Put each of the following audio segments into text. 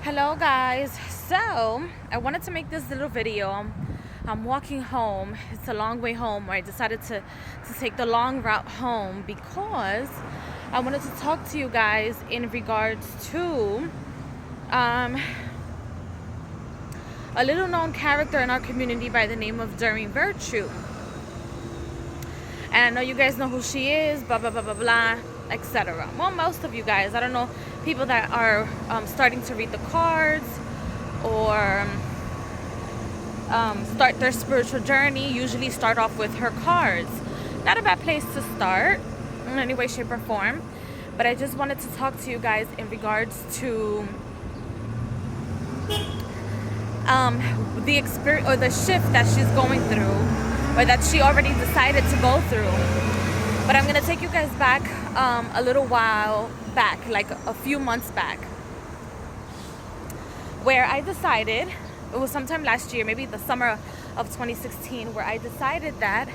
Hello guys, so I wanted to make this little video. I'm walking home. It's a long way home. I decided to take the long route home because I wanted to talk to you guys in regards to a little known character in our community by the name of Doreen Virtue. And I know you guys know who she is, blah blah blah blah blah, etc. Well, most of you guys, I don't know, people that are starting to read the cards or start their spiritual journey usually start off with her cards. Not a bad place to start in any way, shape, or form, but I just wanted to talk to you guys in regards to the experience or the shift that she's going through, or that she already decided to go through. But I'm gonna take you guys back a little while back, like a few months back, where I decided, it was sometime last year, maybe the summer of 2016, where I decided that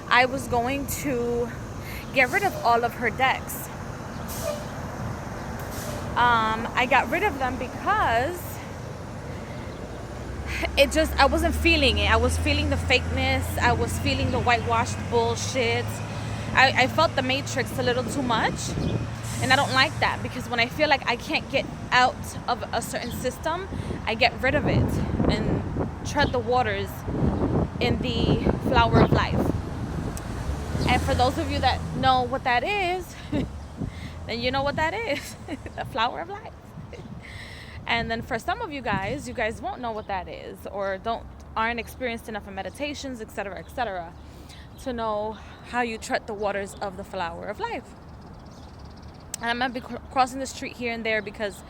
I was going to get rid of all of her decks. I got rid of them because I wasn't feeling it. I was feeling the fakeness. I was feeling the whitewashed bullshit. I felt the matrix a little too much, and I don't like that, because when I feel like I can't get out of a certain system, I get rid of it and tread the waters in the flower of life. And for those of you that know what that is, then you know what that is. The flower of life. And then for some of you guys won't know what that is, or aren't experienced enough in meditations, etc., to know how you tread the waters of the flower of life. And I'm gonna be crossing the street here and there because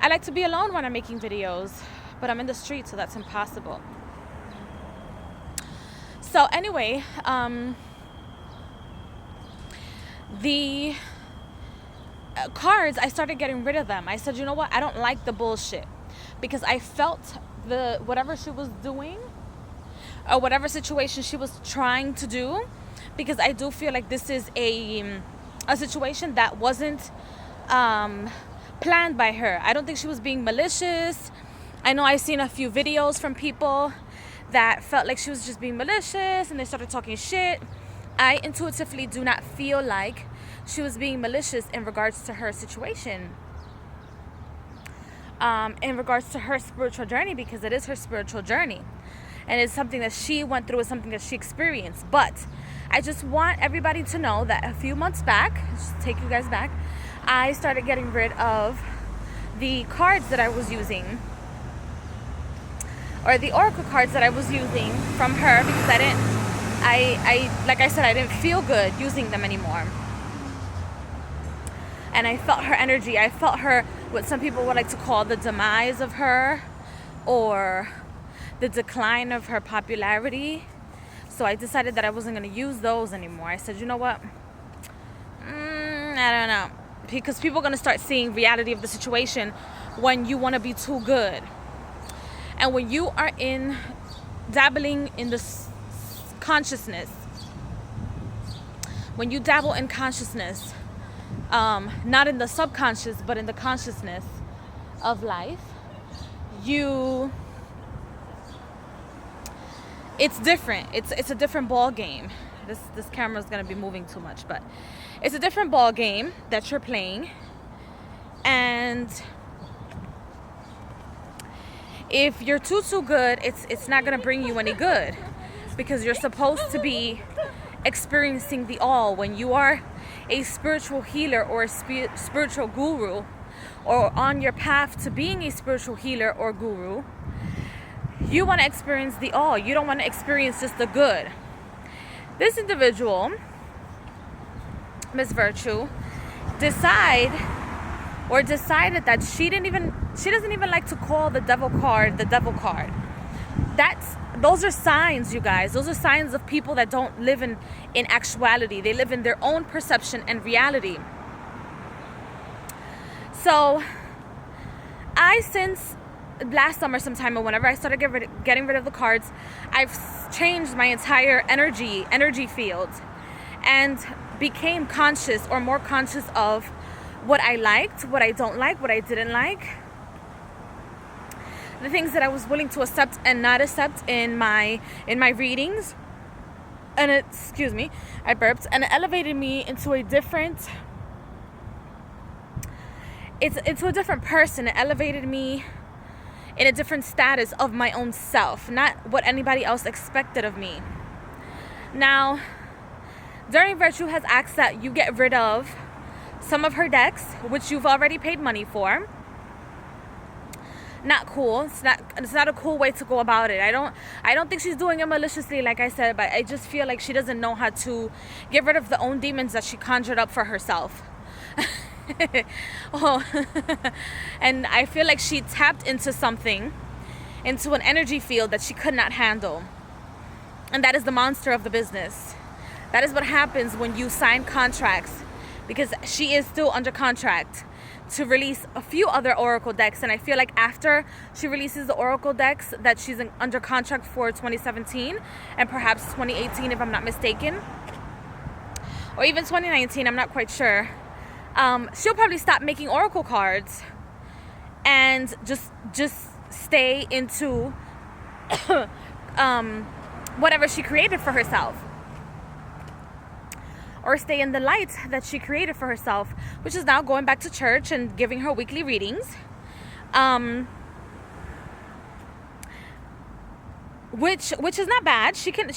I like to be alone when I'm making videos, but I'm in the street, so that's impossible. So anyway, the cards, I started getting rid of them. I said, you know what, I don't like the bullshit, because I felt whatever she was doing, or whatever situation she was trying to do, because I do feel like this is a situation that wasn't planned by her. I don't think she was being malicious. I know I've seen a few videos from people that felt like she was just being malicious and they started talking shit. I intuitively do not feel like she was being malicious in regards to her situation, in regards to her spiritual journey, because it is her spiritual journey. And it's something that she went through, it's something that she experienced. But I just want everybody to know that a few months back, just take you guys back, I started getting rid of the cards that I was using, or the oracle cards that I was using from her, because like I said, I didn't feel good using them anymore. And I felt her energy. I felt her, what some people would like to call the demise of her, or the decline of her popularity. So I decided that I wasn't going to use those anymore. I said, you know what? I don't know. Because people are going to start seeing reality of the situation when you want to be too good. And when you are dabbling in this consciousness, when you dabble in consciousness, not in the subconscious, but in the consciousness of life, it's different. It's a different ball game. This camera is gonna be moving too much, but it's a different ball game that you're playing. And if you're too good, it's not gonna bring you any good, because you're supposed to be experiencing the all. When you are a spiritual healer or a spiritual guru, or on your path to being a spiritual healer or guru, you want to experience the all. You don't want to experience just the good. This individual, Miss Virtue, decided that she doesn't even like to call the devil card the devil card. Those are signs, you guys. Those are signs of people that don't live in actuality. They live in their own perception and reality. So since last summer sometime, or whenever I started getting rid of the cards, I've changed my entire energy field, and became conscious, or more conscious, of what I liked, what I don't like, what I didn't like, the things that I was willing to accept and not accept in my readings. And excuse me, I burped, and it elevated me into a different into a different person. It elevated me in a different status of my own self, not what anybody else expected of me. Now, Doreen Virtue has asked that you get rid of some of her decks, which you've already paid money for. Not cool. It's not a cool way to go about it. I don't think she's doing it maliciously, like I said, but I just feel like she doesn't know how to get rid of the own demons that she conjured up for herself. Oh. And I feel like she tapped into something, into an energy field that she could not handle. And that is the monster of the business. That is what happens when you sign contracts, because she is still under contract to release a few other oracle decks. And I feel like after she releases the oracle decks that she's under contract for 2017 and perhaps 2018, if I'm not mistaken, or even 2019, I'm not quite sure, she'll probably stop making oracle cards and just stay into whatever she created for herself, or stay in the light that she created for herself, which is now going back to church and giving her weekly readings, which is not bad.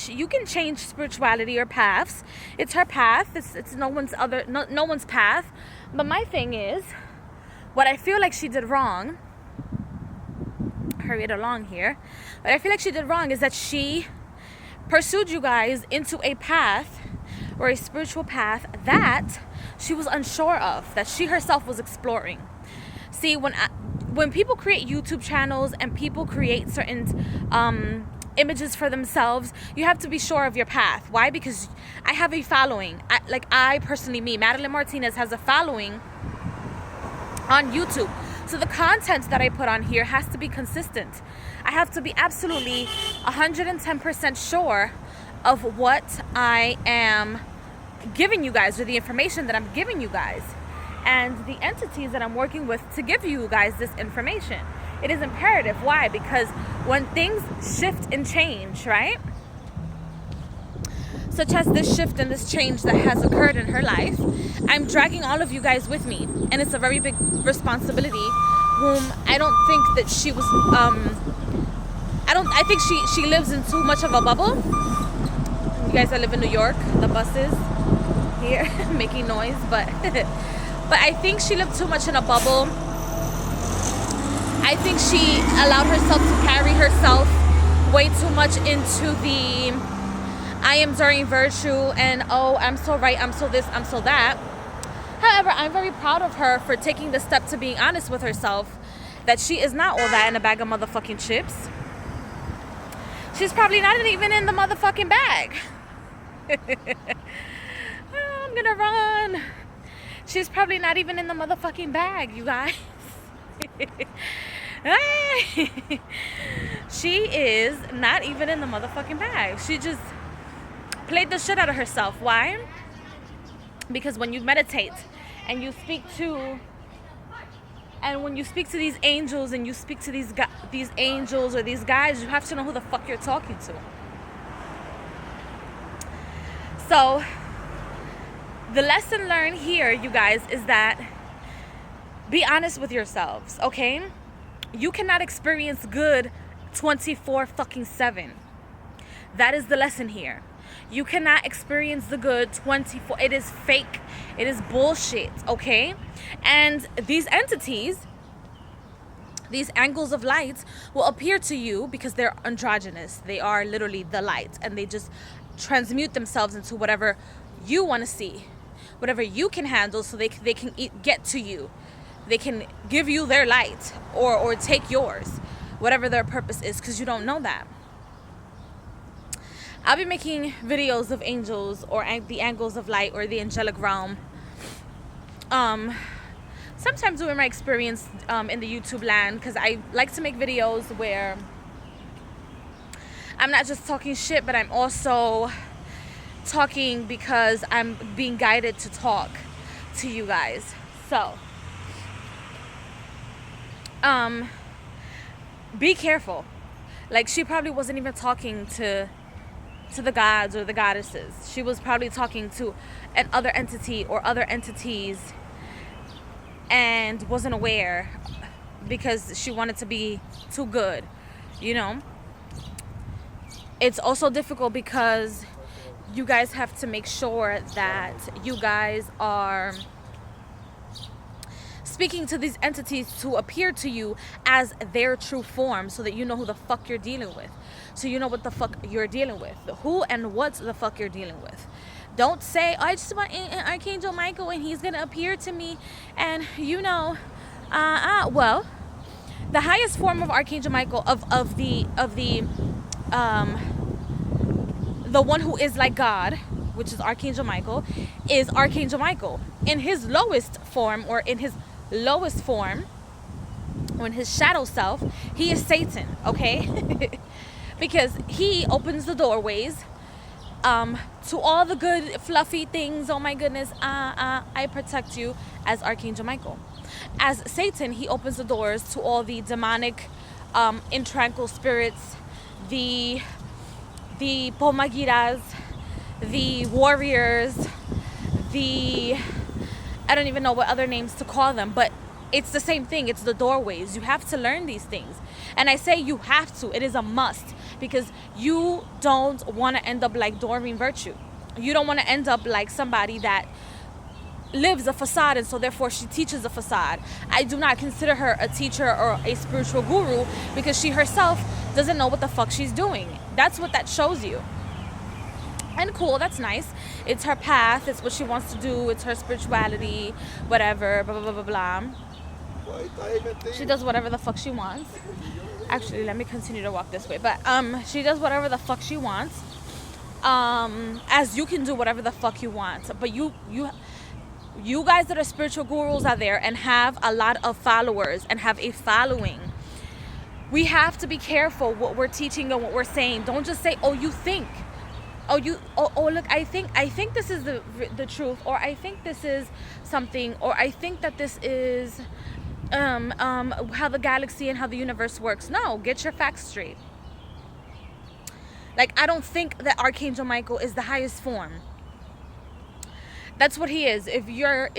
You can change spirituality or paths. It's her path. It's no one's path. But my thing is, what I feel like she did wrong, hurry it along here, what I feel like she did wrong is that she pursued you guys into a path, or a spiritual path, that she was unsure of, that she herself was exploring. See, when people create YouTube channels and people create certain images for themselves, you have to be sure of your path. Why? Because I have a following. I personally, Madeline Martinez, has a following on YouTube. So the content that I put on here has to be consistent. I have to be absolutely 110% sure of what I am giving you guys, or the information that I'm giving you guys, and the entities that I'm working with to give you guys this information. It is imperative. Why? Because when things shift and change, right? Such as this shift and this change that has occurred in her life, I'm dragging all of you guys with me, and it's a very big responsibility. Whom I don't think that she was. I think she lives in too much of a bubble. You guys that live in New York, the buses here making noise, but I think she lived too much in a bubble. I think she allowed herself to carry herself way too much into the I am Doreen Virtue and oh, I'm so right, I'm so this, I'm so that. However, I'm very proud of her for taking the step to being honest with herself that she is not all that in a bag of motherfucking chips. She's probably not even in the motherfucking bag. I'm gonna run. She's probably not even in the motherfucking bag, you guys. She is not even in the motherfucking bag. She just played the shit out of herself. Why? Because when you meditate and you speak to, and when you speak to these angels and you speak to these angels or these guys, you have to know who the fuck you're talking to. So the lesson learned here, you guys, is that be honest with yourselves, okay? You cannot experience good 24/7. That is the lesson here. You cannot experience the good 24. It is fake. It is bullshit, okay? And these entities, these angles of light, will appear to you because they're androgynous. They are literally the light, and they just transmute themselves into whatever you want to see, whatever you can handle, so they can get to you. They can give you their light or take yours, whatever their purpose is, because you don't know that. I'll be making videos of angels or the angles of light or the angelic realm. Sometimes during my experience in the YouTube land, because I like to make videos where I'm not just talking shit, but I'm also talking because I'm being guided to talk to you guys. So, be careful. Like, she probably wasn't even talking to the gods or the goddesses. She was probably talking to an other entity or other entities and wasn't aware because she wanted to be too good, you know. It's also difficult because you guys have to make sure that you guys are speaking to these entities to appear to you as their true form, so that you know who the fuck you're dealing with. So you know what the fuck you're dealing with. Who and what the fuck you're dealing with. Don't say, oh, I just want Archangel Michael and he's gonna appear to me, and you know, well, the highest form of Archangel Michael, of the one who is like God, which is Archangel Michael, is Archangel Michael. In his lowest form, or in his lowest form, or in his shadow self, he is Satan, okay? Because he opens the doorways to all the good fluffy things. Oh my goodness, I protect you, as Archangel Michael. As Satan, he opens the doors to all the demonic, intranquil spirits, the pomagiras, the warriors, I don't even know what other names to call them, but it's the same thing. It's the doorways. You have to learn these things. And I say you have to. It is a must, because you don't want to end up like Doreen Virtue. You don't want to end up like somebody that lives a facade, and so therefore she teaches a facade. I do not consider her a teacher or a spiritual guru, because she herself doesn't know what the fuck she's doing. That's what that shows you. And cool, that's nice. It's her path. It's what she wants to do. It's her spirituality, whatever, blah, blah, blah, blah, blah. She does whatever the fuck she wants. Actually, let me continue to walk this way. But she does whatever the fuck she wants. As you can do whatever the fuck you want. But you guys that are spiritual gurus out there and have a lot of followers and have a following, we have to be careful what we're teaching and what we're saying. Don't just say, oh, you think. Oh, look, I think this is the truth, or I think this is something, or I think that this is how the galaxy and how the universe works. No, get your facts straight. Like, I don't think that Archangel Michael is the highest form. That's what he is. If you're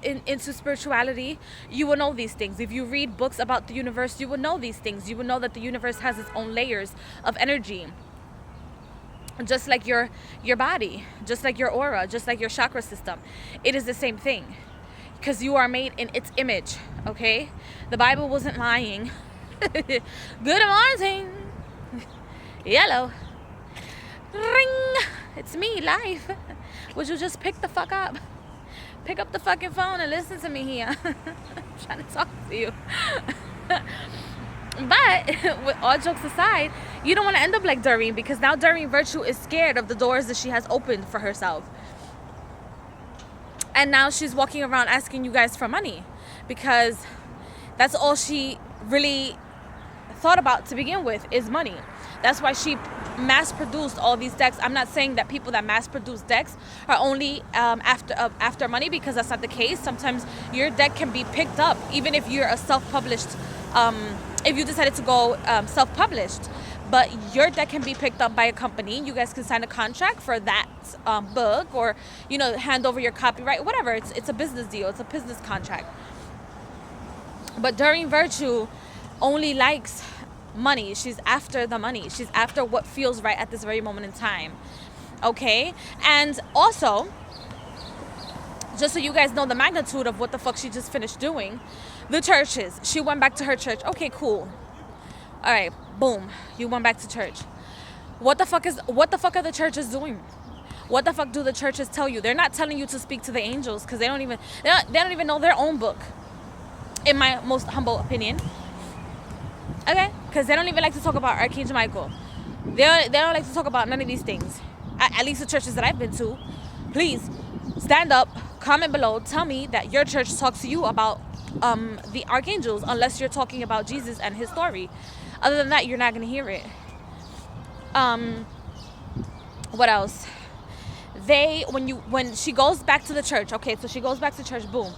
into spirituality, you will know these things. If you read books about the universe, you will know these things. You will know that the universe has its own layers of energy. Just like your body, just like your aura, just like your chakra system. It is the same thing, because you are made in its image, okay? The Bible wasn't lying. Good morning. Yellow. Ring. It's me, live. Would you just pick the fuck up? Pick up the fucking phone and listen to me here. I'm trying to talk to you. But with all jokes aside, you don't want to end up like Doreen, because now Doreen Virtue is scared of the doors that she has opened for herself. And now she's walking around asking you guys for money, because that's all she really thought about to begin with, is money. That's why she mass-produced all these decks. I'm not saying that people that mass-produce decks are only after money, because that's not the case. Sometimes your deck can be picked up, even if you're a self-published, if you decided to go self-published. But your deck can be picked up by a company. You guys can sign a contract for that book, or, you know, hand over your copyright, whatever. It's a business deal. It's a business contract. But Doreen Virtue only likes money. She's after the money. She's after what feels right at this very moment in time. Okay? And also, just so you guys know the magnitude of what the fuck she just finished doing, the churches. She went back to her church. Okay, cool. All right, boom. You went back to church. What the fuck are the churches doing? What the fuck do the churches tell you? They're not telling you to speak to the angels, because they don't even know their own book, in my most humble opinion. Okay? Because they don't even like to talk about Archangel Michael. They don't like to talk about none of these things. At least the churches that I've been to. Please, stand up, comment below, tell me that your church talks to you about the archangels, unless you're talking about Jesus and his story. Other than that, you're not going to hear it. What else? When she goes back to the church, okay, so she goes back to church, boom.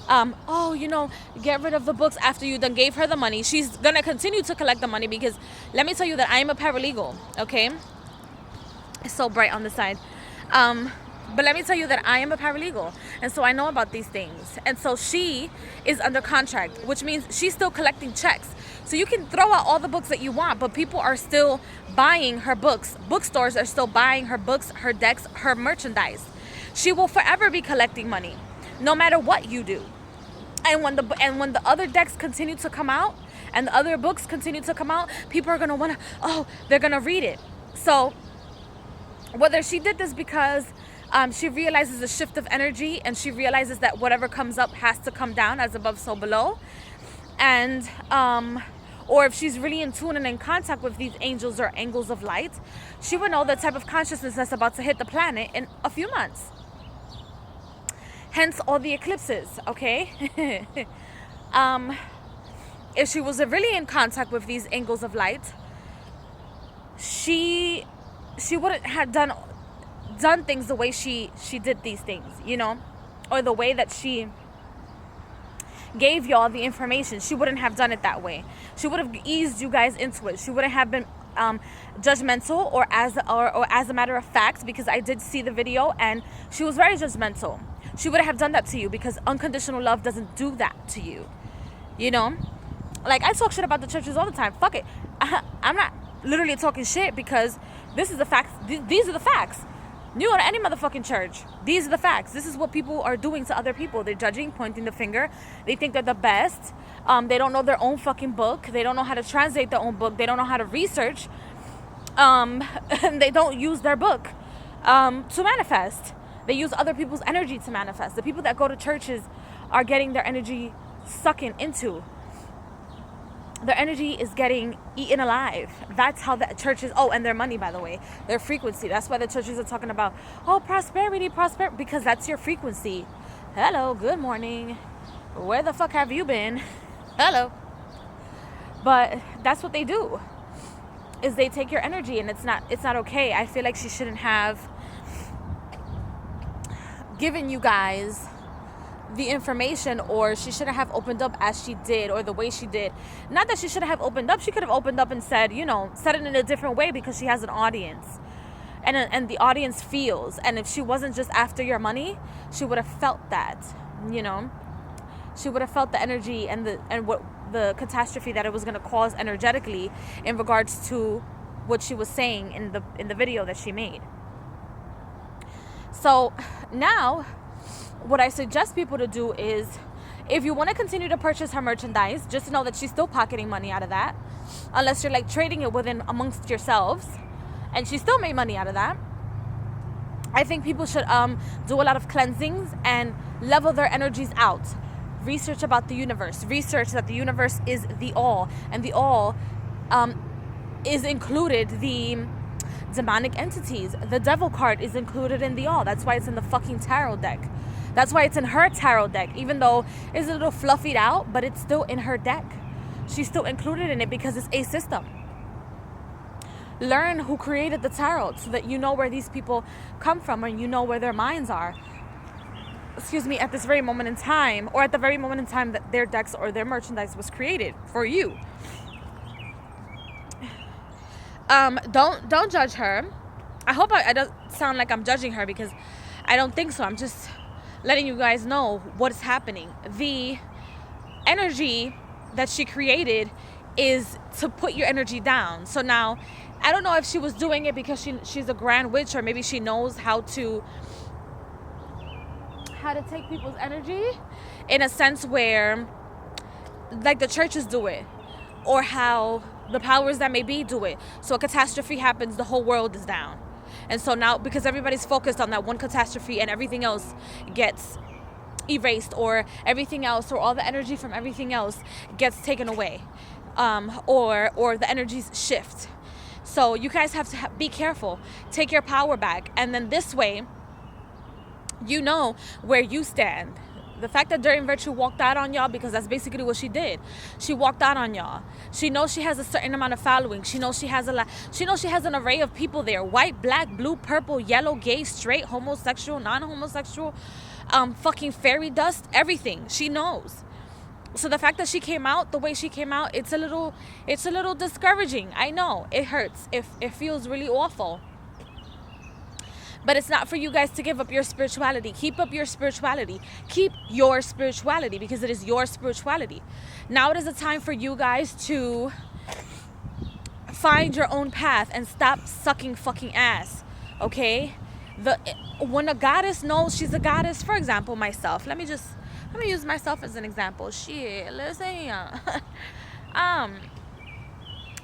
Oh, get rid of the books after you done gave her the money. She's gonna continue to collect the money because let me tell you that I am a paralegal, okay? It's so bright on the side. But let me tell you that I am a paralegal, and so I know about these things. And so she is under contract, which means she's still collecting checks. So you can throw out all the books that you want, but people are still buying her books. Bookstores are still buying her books, her decks, her merchandise. She will forever be collecting money, no matter what you do. And when the other decks continue to come out, and the other books continue to come out, people are gonna they're gonna read it. So whether she did this because she realizes a shift of energy, and she realizes that whatever comes up has to come down, as above so below, and or if she's really in tune and in contact with these angels or angles of light, she would know the type of consciousness that's about to hit the planet in a few months. Hence all the eclipses, okay? If she was really in contact with these angles of light, she wouldn't have done things the way she did these things, or the way that she gave y'all the information. She wouldn't have done it that way. She would have eased you guys into it. She wouldn't have been judgmental or as a matter of fact, because I did see the video and she was very judgmental. She wouldn't have done that to you because unconditional love doesn't do that to you. Like, I talk shit about the churches all the time. Fuck it. I'm not literally talking shit because this is the facts. These are the facts. You go to any motherfucking church, these are the facts. This is what people are doing to other people. They're judging, pointing the finger. They think they're the best. They don't know their own fucking book. They don't know how to translate their own book. They don't know how to research. And they don't use their book to manifest. They use other people's energy to manifest. The people that go to churches are getting their energy sucking into. Their energy is getting eaten alive. That's how the churches, and their money, by the way, their frequency. That's why the churches are talking about, prosperity, because that's your frequency. Hello, good morning. Where the fuck have you been? Hello. But that's what they do, is they take your energy, and it's not okay. I feel like she shouldn't have given you guys the information, or she shouldn't have opened up as she did, or the way she did. Not that she shouldn't have opened up. She could have opened up and said it in a different way, because she has an audience, and the audience feels. And if she wasn't just after your money, she would have felt that. She would have felt the energy and what the catastrophe that it was going to cause energetically in regards to what she was saying in the video that she made. So now, what I suggest people to do is, if you want to continue to purchase her merchandise, just know that she's still pocketing money out of that, unless you're like trading it amongst yourselves, and she still made money out of that. I think people should do a lot of cleansings and level their energies out. Research about the universe. Research that the universe is the all, and the all is included the demonic entities. The devil card is included in the all. That's why it's in the fucking tarot deck. That's why it's in her tarot deck, even though it's a little fluffied out, but it's still in her deck. She's still included in it because it's a system. Learn who created the tarot so that you know where these people come from, and you know where their minds are. At this very moment in time, or at the very moment in time that their decks or their merchandise was created for you. Don't judge her. I hope I don't sound like I'm judging her, because I don't think so. I'm just letting you guys know what is happening. The energy that she created is to put your energy down. So now, I don't know if she was doing it because she's a grand witch, or maybe she knows how to take people's energy in a sense where, like, the churches do it, or how the powers that may be do it. So a catastrophe happens, the whole world is down. And so now, because everybody's focused on that one catastrophe, and everything else gets erased, or everything else, or all the energy from everything else gets taken away, or the energies shift. So you guys have to be careful. Take your power back. And then this way, you know where you stand. The fact that Doreen Virtue walked out on y'all, because that's basically what she did. She walked out on y'all. She knows she has a certain amount of following. She knows she has an array of people there. White, black, blue, purple, yellow, gay, straight, homosexual, non-homosexual, fucking fairy dust, everything. She knows. So the fact that she came out the way she came out, it's a little discouraging. I know it hurts. It feels really awful. But it's not for you guys to give up your spirituality. Keep up your spirituality. Keep your spirituality, because it is your spirituality. Now it is a time for you guys to find your own path and stop sucking fucking ass. Okay? When a goddess knows she's a goddess, for example, myself. Let me use myself as an example. Shit, listen.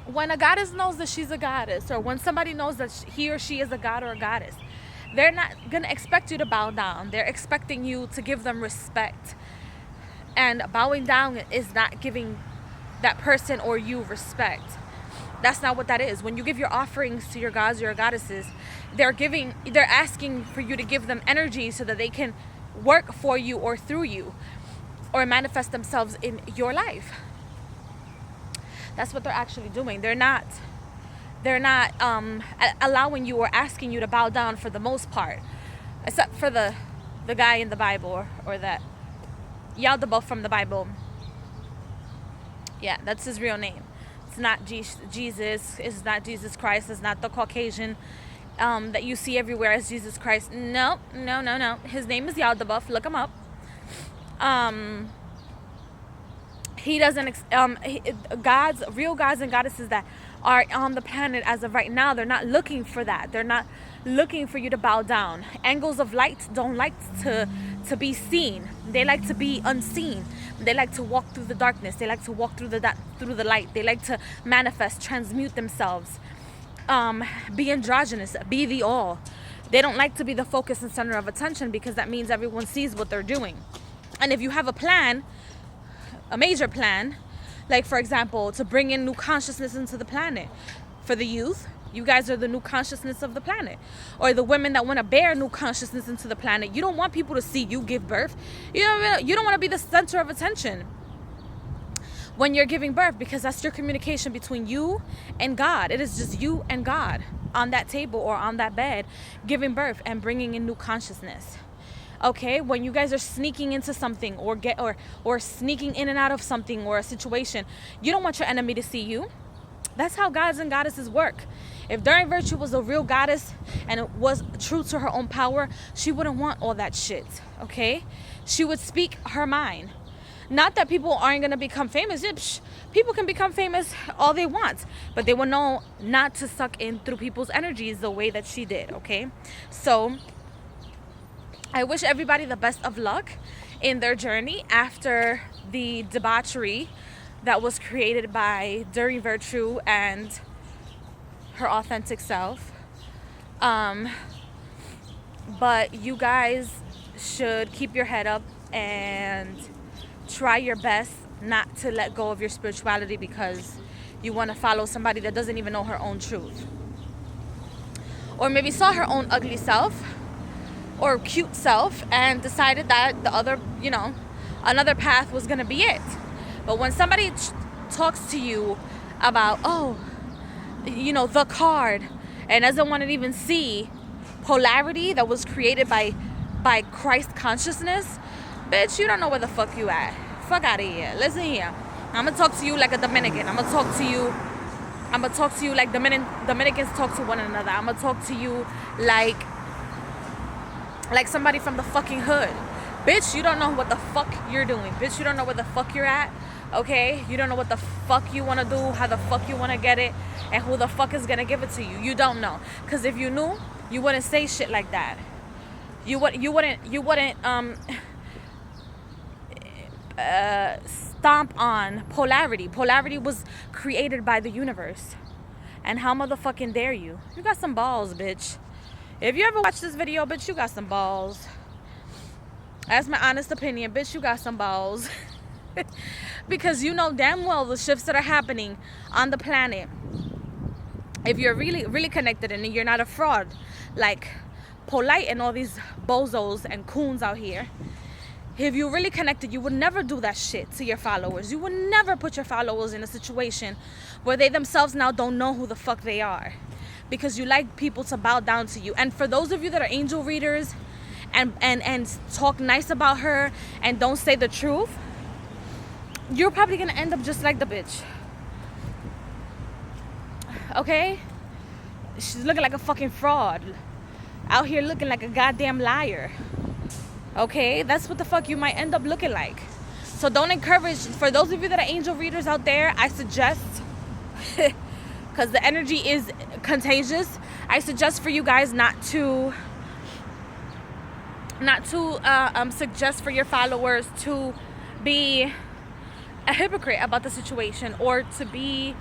When a goddess knows that she's a goddess, or when somebody knows that he or she is a god or a goddess, they're not going to expect you to bow down. They're expecting you to give them respect. And bowing down is not giving that person or you respect. That's not what that is. When you give your offerings to your gods or your goddesses, they're asking for you to give them energy so that they can work for you or through you, or manifest themselves in your life. That's what they're actually doing. They're not allowing you or asking you to bow down for the most part, except for the guy in the Bible, or that Yaldabaoth from the Bible. Yeah, that's his real name. It's not Jesus. It's not Jesus Christ. It's not the Caucasian that you see everywhere as Jesus Christ. No. His name is Yaldabaoth. Look him up. He doesn't. Real gods and goddesses that are on the planet as of right now, they're not looking for that. They're not looking for you to bow down. Angels of light don't like to be seen. They like to be unseen. They like to walk through the darkness. They like to walk through the light. They like to manifest, transmute themselves, be androgynous, be the all. They don't like to be the focus and center of attention, because that means everyone sees what they're doing. And if you have a plan, a major plan, like for example, to bring in new consciousness into the planet for the youth, you guys are the new consciousness of the planet. Or the women that want to bear new consciousness into the planet. You don't want people to see you give birth. You don't want to be the center of attention when you're giving birth, because that's your communication between you and God. It is just you and God on that table or on that bed, giving birth and bringing in new consciousness. Okay, when you guys are sneaking into something or sneaking in and out of something or a situation, you don't want your enemy to see you. That's how gods and goddesses work. If Doreen Virtue was a real goddess and it was true to her own power, she wouldn't want all that shit. Okay, she would speak her mind. Not that people aren't gonna become famous. People can become famous all they want, but they will know not to suck in through people's energies the way that she did. Okay, so I wish everybody the best of luck in their journey after the debauchery that was created by Doreen Virtue and her authentic self. But you guys should keep your head up and try your best not to let go of your spirituality because you want to follow somebody that doesn't even know her own truth. Or maybe saw her own ugly self or cute self and decided that the other, another path was going to be it. But when somebody talks to you about, the card, and doesn't want to even see polarity that was created by Christ consciousness, bitch, you don't know where the fuck you at. Fuck out of here. Listen here. I'm going to talk to you like a Dominican. I'm going to talk to you like Dominicans talk to one another. I'm going to talk to you like somebody from the fucking hood. Bitch, you don't know what the fuck you're doing. Bitch, you don't know where the fuck you're at. Okay? You don't know what the fuck you want to do, how the fuck you want to get it, and who the fuck is going to give it to you. You don't know. Because if you knew, you wouldn't say shit like that. You wouldn't stomp on polarity. Polarity was created by the universe. And how motherfucking dare you? You got some balls, bitch. If you ever watch this video, bitch, you got some balls. That's my honest opinion, bitch, you got some balls. Because you know damn well the shifts that are happening on the planet. If you're really, really connected and you're not a fraud, like Polite and all these bozos and coons out here, if you're really connected, you would never do that shit to your followers. You would never put your followers in a situation where they themselves now don't know who the fuck they are. Because you like people to bow down to you. And for those of you that are angel readers and talk nice about her and don't say the truth, you're probably gonna end up just like the bitch. Okay? She's looking like a fucking fraud. Out here looking like a goddamn liar. Okay? That's what the fuck you might end up looking like. So don't encourage, for those of you that are angel readers out there, I suggest, because the energy is contagious, I suggest for you guys not to suggest for your followers to be a hypocrite about the situation, or to be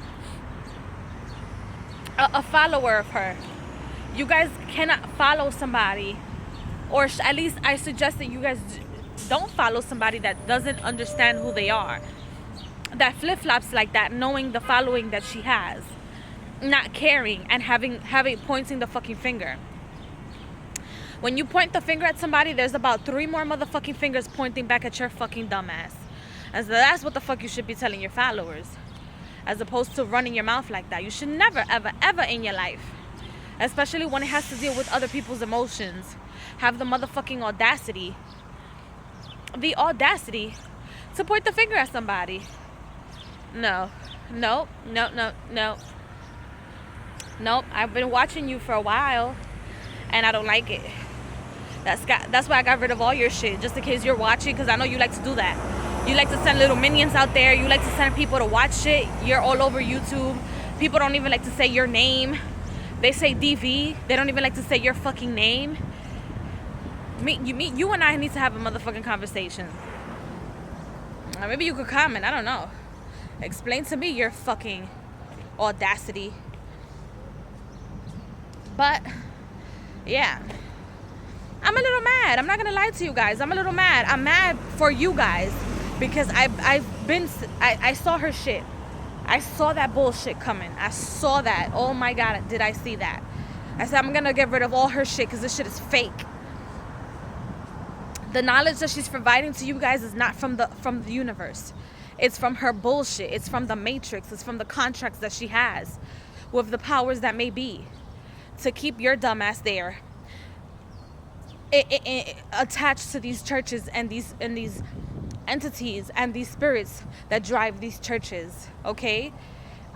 a follower of her. You guys cannot follow somebody, or at least I suggest that you guys don't follow somebody that doesn't understand who they are, that flip-flops like that, knowing the following that she has, not caring, and having pointing the fucking finger. When you point the finger at somebody, there's about 3 more motherfucking fingers pointing back at your fucking dumbass. And so that's what the fuck you should be telling your followers, as opposed to running your mouth like that. You should never, ever, ever in your life, especially when it has to deal with other people's emotions, have the motherfucking audacity to point the finger at somebody. No. Nope. I've been watching you for a while, and I don't like it. That's why I got rid of all your shit, just in case you're watching, because I know you like to do that. You like to send little minions out there. You like to send people to watch shit. You're all over YouTube. People don't even like to say your name. They say DV. They don't even like to say your fucking name. You and I need to have a motherfucking conversation. Or maybe you could comment. I don't know. Explain to me your fucking audacity. But yeah, I'm a little mad. I'm not gonna lie to you guys. I'm a little mad. I'm mad for you guys because I saw her shit. I saw that bullshit coming. I saw that. Oh my God, did I see that? I said I'm gonna get rid of all her shit because this shit is fake. The knowledge that she's providing to you guys is not from the universe. It's from her bullshit. It's from the matrix. It's from the contracts that she has with the powers that may be to keep your dumbass there, attached to these churches and these entities and these spirits that drive these churches. Okay,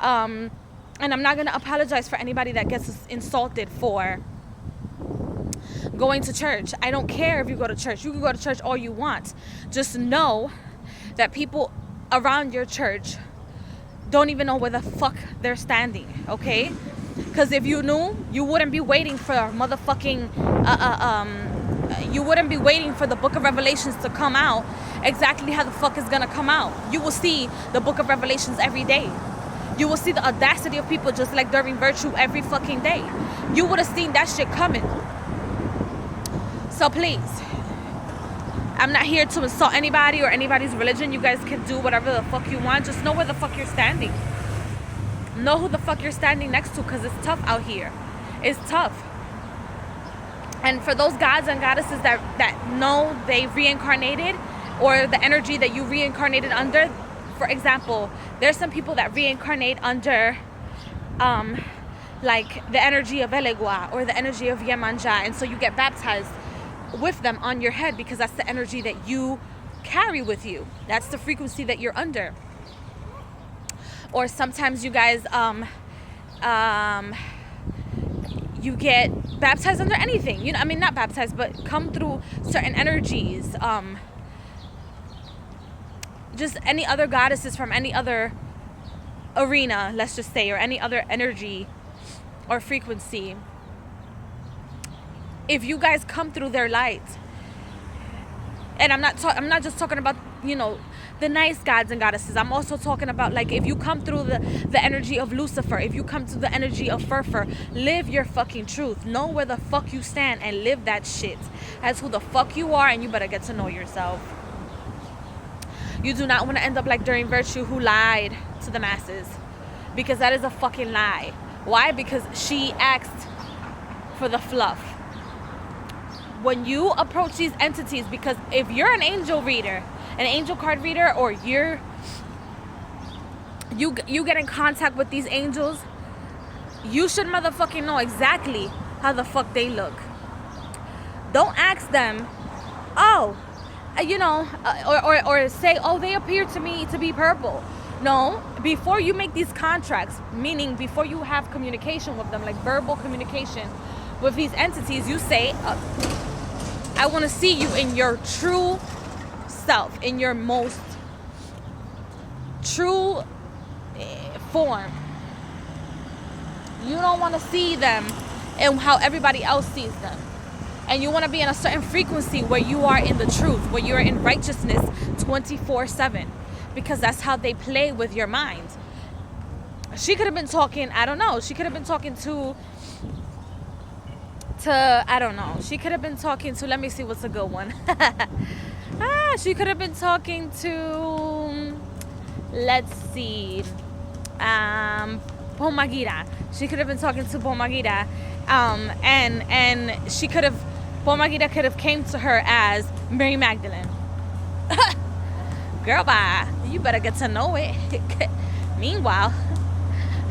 and I'm not gonna apologize for anybody that gets insulted for going to church. I don't care if you go to church. You can go to church all you want. Just know that people around your church don't even know where the fuck they're standing, okay? Because if you knew, you wouldn't be waiting for motherfucking you wouldn't be waiting for the book of Revelations to come out exactly how the fuck it's gonna come out. You will see the book of Revelations every day. You will see the audacity of people just like Doreen Virtue every fucking day. You would have seen that shit coming. So please, I'm not here to insult anybody or anybody's religion. You guys can do whatever the fuck you want. Just know where the fuck you're standing. Know who the fuck you're standing next to, because it's tough out here. It's tough. And for those gods and goddesses that know they reincarnated, or the energy that you reincarnated under, for example, there's some people that reincarnate under like the energy of Elegua or the energy of Yemanja, and so you get baptized with them on your head because that's the energy that you carry with you. That's the frequency that you're under. Or sometimes you guys you get baptized under anything, you know, I mean, not baptized, but come through certain energies, just any other goddesses from any other arena, let's just say, or any other energy or frequency. If you guys come through their light, and I'm not just talking about, you know, the nice gods and goddesses. I'm also talking about, like, if you come through the energy of Lucifer, if you come to the energy of Furfur, live your fucking truth. Know where the fuck you stand and live that shit as who the fuck you are, and you better get to know yourself. You do not want to end up like Doreen Virtue, who lied to the masses, because that is a fucking lie. Why? Because she asked for the fluff. When you approach these entities, because if you're an angel reader, an angel card reader, or you get in contact with these angels, you should motherfucking know exactly how the fuck they look. Don't ask them, oh, or say, oh, they appear to me to be purple. No, before you make these contracts, meaning before you have communication with them, like verbal communication with these entities, you say, I want to see you in your true self, in your most true form. You don't want to see them and how everybody else sees them. And you want to be in a certain frequency where you are in the truth, where you're in righteousness 24/7. Because that's how they play with your mind. She could have been talking, I don't know. She could have been talking to I don't know. She could have been talking to, let me see what's a good one. She could have been talking to, let's see, Pomagira. She could have been talking to Pomagira. And she could have, Pomagira could have came to her as Mary Magdalene. Girl, bye. You better get to know it. Meanwhile,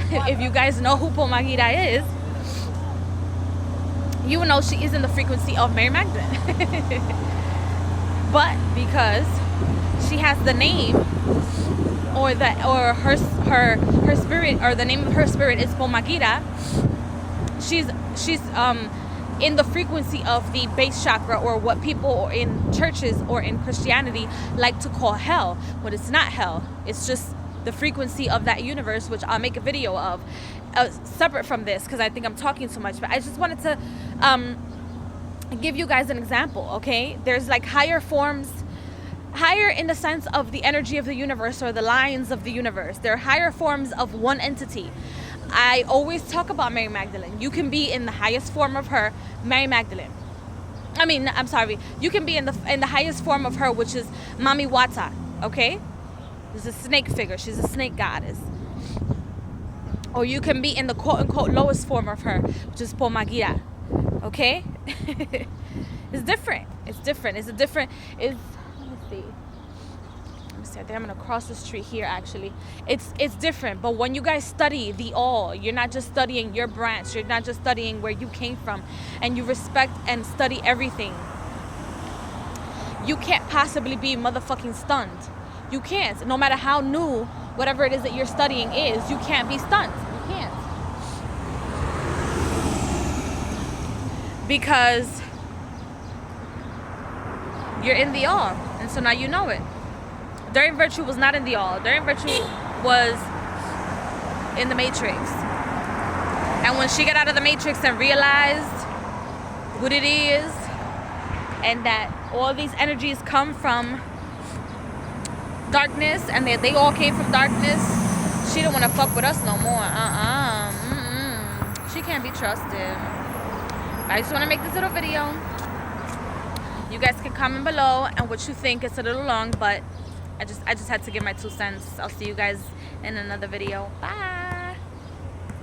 if you guys know who Pomagira is, you will know she is in the frequency of Mary Magdalene. But because she has the name or her spirit, or the name of her spirit is Pomagira, she's in the frequency of the base chakra, or what people in churches or in Christianity like to call hell. But it's not hell. It's just the frequency of that universe, which I'll make a video of separate from this, because I think I'm talking too much. But I just wanted to give you guys an example, okay? There's like higher forms, higher in the sense of the energy of the universe, or the lines of the universe. They're higher forms of one entity. I always talk about Mary Magdalene. You can be in the highest form of her, Mary Magdalene. I'm sorry. You can be in the highest form of her, which is Mami Wata, okay? She's a snake figure. She's a snake goddess. Or you can be in the quote-unquote lowest form of her, which is Pomagira, okay? It's different. Let me see. I think I'm gonna cross the street here. Actually, it's different. But when you guys study the all, you're not just studying your branch. You're not just studying where you came from, and you respect and study everything. You can't possibly be motherfucking stunned. You can't. No matter how new whatever it is that you're studying is, you can't be stunned. You can't, because you're in the all, and so now you know it. Doreen Virtue was not in the all. Doreen Virtue was in the Matrix. And when she got out of the Matrix and realized what it is, and that all these energies come from darkness, and they all came from darkness, she didn't want to fuck with us no more. She can't be trusted. I just want to make this little video. You guys can comment below and what you think. It's a little long, but I just had to give my 2 cents. I'll see you guys in another video. Bye.